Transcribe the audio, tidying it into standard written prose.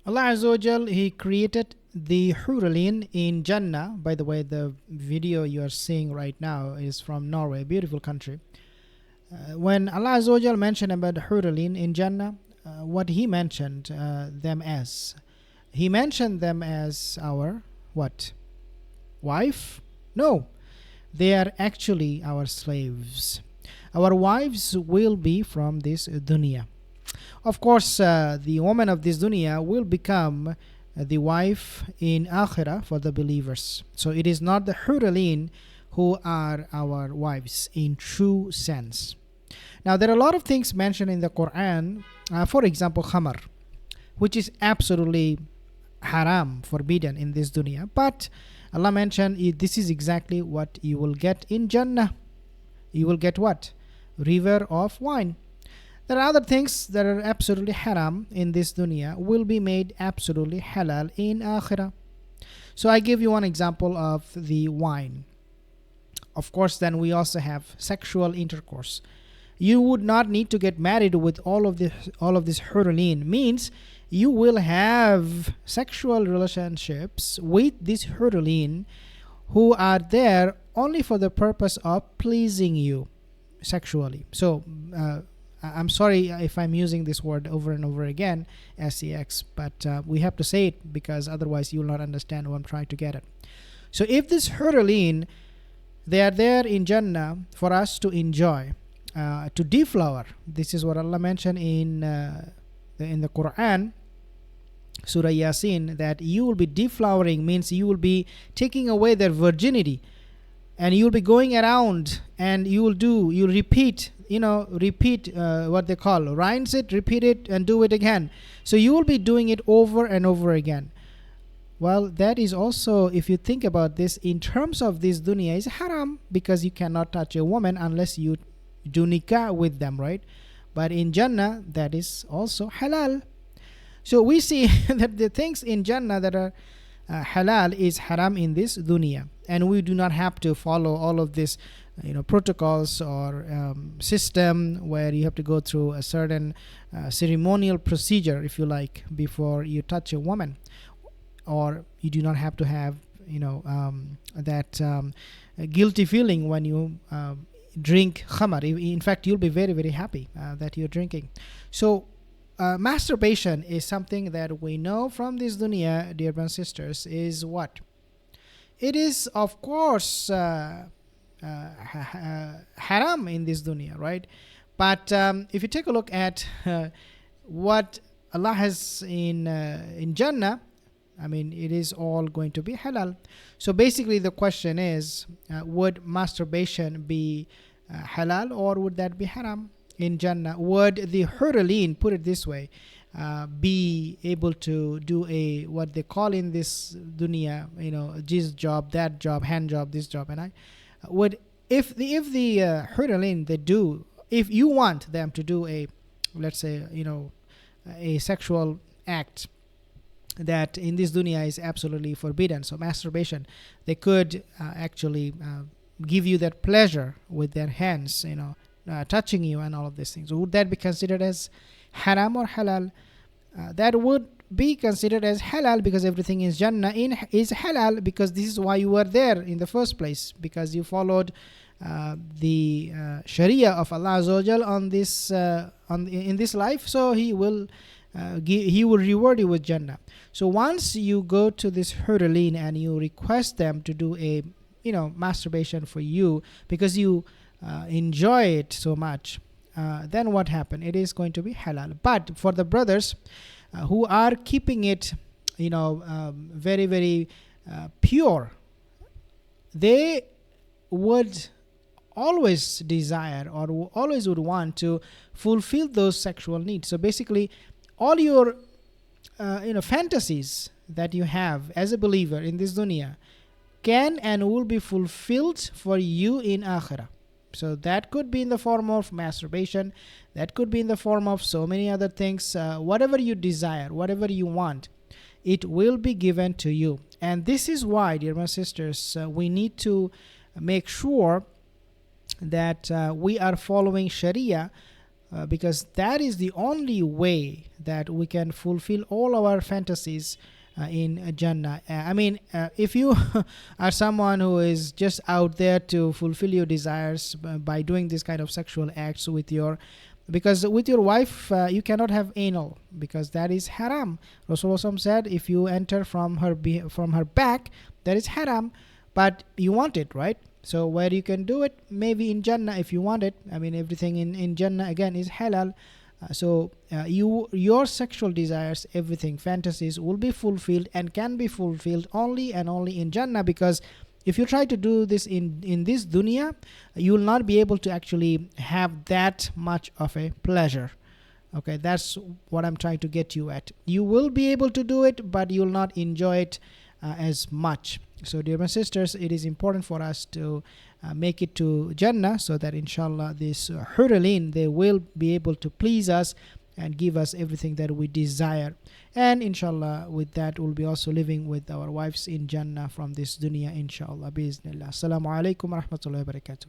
Allah Azza wa Jal, He created the Hoor Al-Ayn in Jannah. By the way, the video you are seeing right now is from Norway, a beautiful country. When Allah Azza wa Jal mentioned about Hoor Al-Ayn in Jannah, what He mentioned them as? He mentioned them as our what? Wife? No, they are actually our slaves. Our wives will be from this dunya. Of course, the woman of this dunya will become the wife in akhirah for the believers. So it is not the Hoor Al-Ayn who are our wives in true sense. Now there are a lot of things mentioned in the Quran. For example, khamar, which is absolutely haram, forbidden in this dunya. But Allah mentioned this is exactly what you will get in Jannah. You will get what? River of wine. There are other things that are absolutely haram in this dunya will be made absolutely halal in akhirah. So I give you one example of the wine. Of course, then we also have sexual intercourse. You would not need to get married with all of this Hoor Al-Ayn. Means you will have sexual relationships with this Hoor Al-Ayn who are there only for the purpose of pleasing you sexually. So I'm sorry if I'm using this word over and over again, sex, but we have to say it because otherwise you will not understand what I'm trying to get at. So if this Hoor Al-Ayn, they are there in Jannah for us to enjoy, to deflower. This is what Allah mentioned in the Quran, Surah Yasin, that you will be deflowering, means you will be taking away their virginity, and you will be going around and you repeat what they call rinse it, repeat it, and do it again. So you will be doing it over and over again. Well, that is also, if you think about this in terms of this dunya, is haram, because you cannot touch a woman unless you do nikah with them, right? But in Jannah, that is also halal. So we see that the things in Jannah that are halal is haram in this dunya, and we do not have to follow all of this protocols or system where you have to go through a certain ceremonial procedure, if you like, before you touch a woman, or you do not have to have that guilty feeling when you drink khamar. In fact, you'll be very, very happy that you're drinking. So masturbation is something that we know from this dunya, dear brothers and sisters, is what? It is, of course, haram in this dunya, right? But if you take a look at what Allah has in Jannah, I mean, it is all going to be halal. So basically the question is, would masturbation be halal, or would that be haram in Jannah? Would the Hoor Al-Ayn, put it this way, be able to do a what they call in this dunya, this job, that job, hand job, this job, and I would, if the Hoor Al-Ayn, they do, if you want them to do a, let's say, a sexual act that in this dunya is absolutely forbidden, so masturbation, they could actually give you that pleasure with their hands, touching you and all of these things. Would that be considered as haram or halal? That would be considered as halal, because everything in Jannah is halal, because this is why you were there in the first place, because you followed the Sharia of Allah Azza wa Jal on this in this life. So He will reward you with Jannah. So once you go to this Hoor Al-Ayn and you request them to do a masturbation for you because you enjoy it so much, then what happened? It is going to be halal. But for the brothers who are keeping it very, very pure, they would always desire, or always would want to fulfill those sexual needs. So basically all your fantasies that you have as a believer in this dunya can and will be fulfilled for you in akhirah. So that could be in the form of masturbation, that could be in the form of so many other things. Whatever you desire, whatever you want, it will be given to you. And this is why, dear my sisters, we need to make sure that we are following Sharia because that is the only way that we can fulfill all our fantasies in Jannah. If you are someone who is just out there to fulfill your desires by doing this kind of sexual acts with your, because with your wife you cannot have anal, because that is haram. Rasulullah said if you enter from her back, that is haram, but you want it, right? So where you can do it, maybe in Jannah if you want it. Everything in Jannah again is halal. Your sexual desires, everything, fantasies will be fulfilled and can be fulfilled only and only in Jannah, because if you try to do this in this dunya, you will not be able to actually have that much of a pleasure. Okay, that's what I'm trying to get you at. You will be able to do it, but you will not enjoy it as much. So dear my sisters, it is important for us to make it to Jannah, so that inshallah this Hoor Al-Ayn, they will be able to please us and give us everything that we desire. And inshallah with that we'll be also living with our wives in Jannah from this dunya, inshallah, biiznillah. Assalamu alaikum wa rahmatullahi wa barakatuh.